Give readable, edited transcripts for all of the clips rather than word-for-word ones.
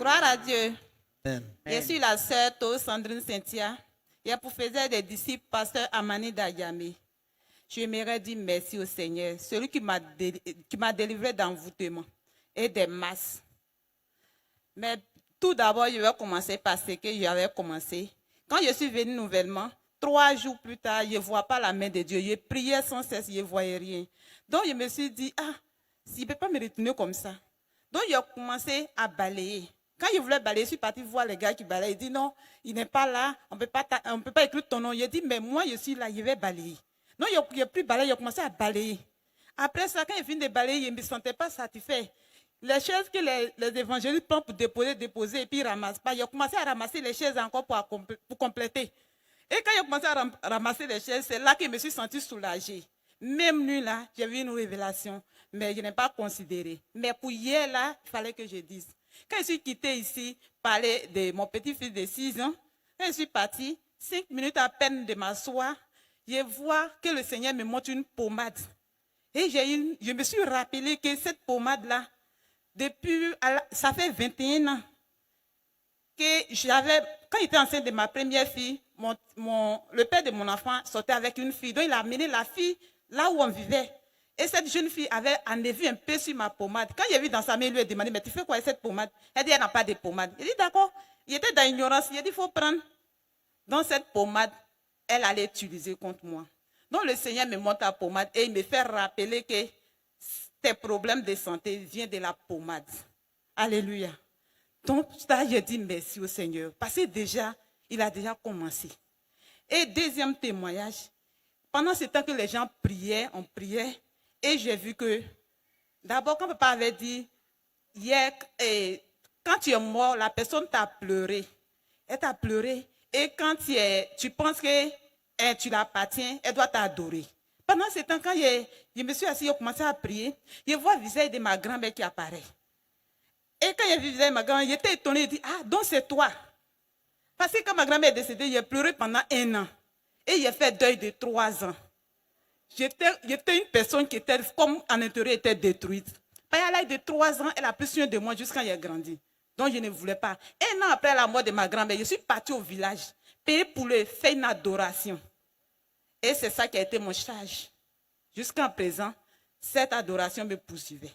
Gloire à Dieu. Amen. Je suis la sœur To Sandrine Cynthia. Je faisais des disciples, pasteur Amani Dayame. J'aimerais dire merci au Seigneur, celui qui m'a délivré d'envoûtement et des masses. Mais tout d'abord, je vais commencer par ce que j'avais commencé. Quand je suis venue nouvellement, 3 jours plus tard, je ne vois pas la main de Dieu. Je priais sans cesse, je ne voyais rien. Donc, je me suis dit, s'il ne peut pas me retourner comme ça. Donc, j'ai commencé à balayer. Quand je voulais balayer, je suis partie voir les gars qui balayent. Ils disent non, il n'est pas là, on ne peut pas écrire ton nom. Je dis, mais moi, je suis là, je vais balayer. Non, je n'ai plus balayé, j'ai commencé à balayer. Après ça, quand j'ai fini de balayer, je ne me sentais pas satisfait. Les chaises que les évangélistes prennent pour déposer, et puis ils ne ramassent pas. J'ai commencé à ramasser les chaises encore pour compléter. Et quand j'ai commencé à ramasser les chaises, c'est là que je me suis sentie soulagée. Même nuit là, j'ai vu une révélation, mais je n'ai pas considéré. Mais pour hier là, il fallait que je dise. Quand je suis quittée ici, parler de mon petit-fils de 6 ans, quand je suis partie, 5 minutes à peine de m'asseoir, je vois que le Seigneur me montre une pommade. Et je me suis rappelé que cette pommade-là, ça fait 21 ans que quand j'étais enceinte de ma première fille, le père de mon enfant sortait avec une fille. Donc il a amené la fille là où on vivait. Et cette jeune fille avait en vu un peu sur ma pommade. Quand j'ai vu dans sa main, il lui a demandé, mais tu fais quoi avec cette pommade? Elle dit, elle n'a pas de pommade. Il dit, d'accord. Il était dans l'ignorance. Il a dit, il faut prendre. Donc cette pommade, elle allait utiliser contre moi. Donc le Seigneur me montre la pommade et il me fait rappeler que tes problèmes de santé viennent de la pommade. Alléluia. Donc ça, je dis merci au Seigneur. Parce que déjà, il a déjà commencé. Et deuxième témoignage, pendant ce temps que les gens priaient, on priait, et j'ai vu que, d'abord, quand papa avait dit, hier, quand tu es mort, la personne t'a pleuré. Elle t'a pleuré. Et quand tu penses que tu l'appartiens, elle doit t'adorer. Pendant ce temps, quand je me suis assise, j'ai commencé à prier, je vois le visage de ma grand-mère qui apparaît. Et quand j'ai vu le visage de ma grand-mère, j'étais étonnée, je dis, donc c'est toi. Parce que quand ma grand-mère est décédée, j'ai pleuré pendant 1 an. Et j'ai fait deuil de 3 ans. J'étais une personne qui était, comme en intérieur, était détruite. À l'âge de 3 ans, elle a pris soin de moi jusqu'à ce que j'ai grandi. Donc je ne voulais pas. 1 an après la mort de ma grand-mère, je suis partie au village, payée pour le faire une adoration. Et c'est ça qui a été mon charge. Jusqu'à présent, cette adoration me poursuivait.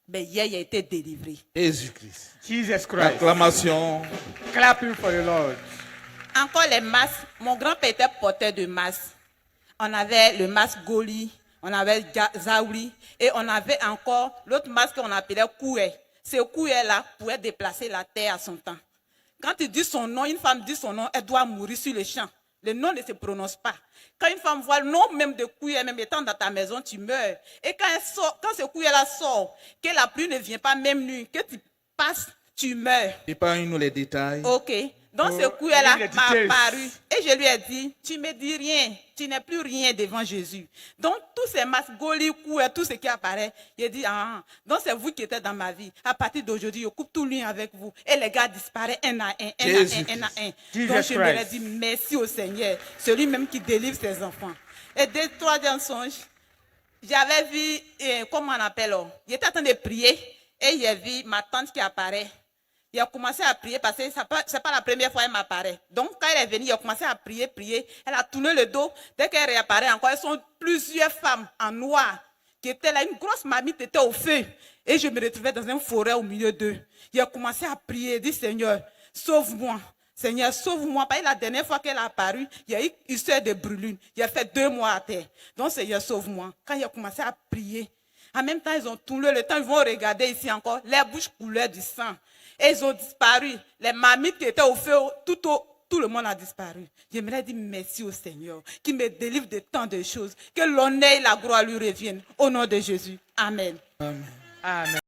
Mais hier, il a été délivré. Jésus-Christ. Jesus Christ. Acclamation. Clapping for the Lord. Encore les masques. Mon grand-père était porteur de masques. On avait le masque Goli, on avait Zaouli, et on avait encore l'autre masque qu'on appelait Koué. Ce Koué-là pouvait déplacer la terre à son temps. Quand tu dis son nom, une femme dit son nom, elle doit mourir sur le champ. Le nom ne se prononce pas. Quand une femme voit le nom même de Koué, même étant dans ta maison, tu meurs. Et quand ce Koué-là sort, que la pluie ne vient pas même nuit, que tu passes, tu meurs. Épargne-nous les détails. Ok. Donc ce Koué-là m'a apparu. Et je lui ai dit, tu ne me dis rien. Tu n'es plus rien devant Jésus. Donc tous ces masques, Goli, Koué, tout ce qui apparaît, il dit, donc c'est vous qui êtes dans ma vie. À partir d'aujourd'hui, je coupe tout lien avec vous. Et les gars disparaissent un à un. Donc je me dis merci au Seigneur, celui même qui délivre ses enfants. Et dès 3e songe, j'avais vu, comment on appelle, j'étais en train de prier et j'ai vu ma tante qui apparaît. Il a commencé à prier parce que ce n'est pas la première fois qu'elle m'apparaît. Donc, quand elle est venue, il a commencé à prier. Elle a tourné le dos. Dès qu'elle réapparaît encore, elles sont plusieurs femmes en noir qui étaient là. Une grosse marmite était au feu. Et je me retrouvais dans une forêt au milieu d'eux. Il a commencé à prier. Il dit, Seigneur, sauve-moi. Seigneur, sauve-moi. Parce que la dernière fois qu'elle a apparu, il y a eu une histoire de brûlure. Il a fait 2 mois à terre. Donc, Seigneur, sauve-moi. Quand il a commencé à prier, en même temps, ils ont tourné le temps. Ils vont regarder ici encore. Les bouches coulaient du sang. Et ils ont disparu. Les marmites qui étaient au feu, tout le monde a disparu. J'aimerais dire merci au Seigneur qui me délivre de tant de choses. Que l'honneur et la gloire lui reviennent. Au nom de Jésus. Amen. Amen. Amen.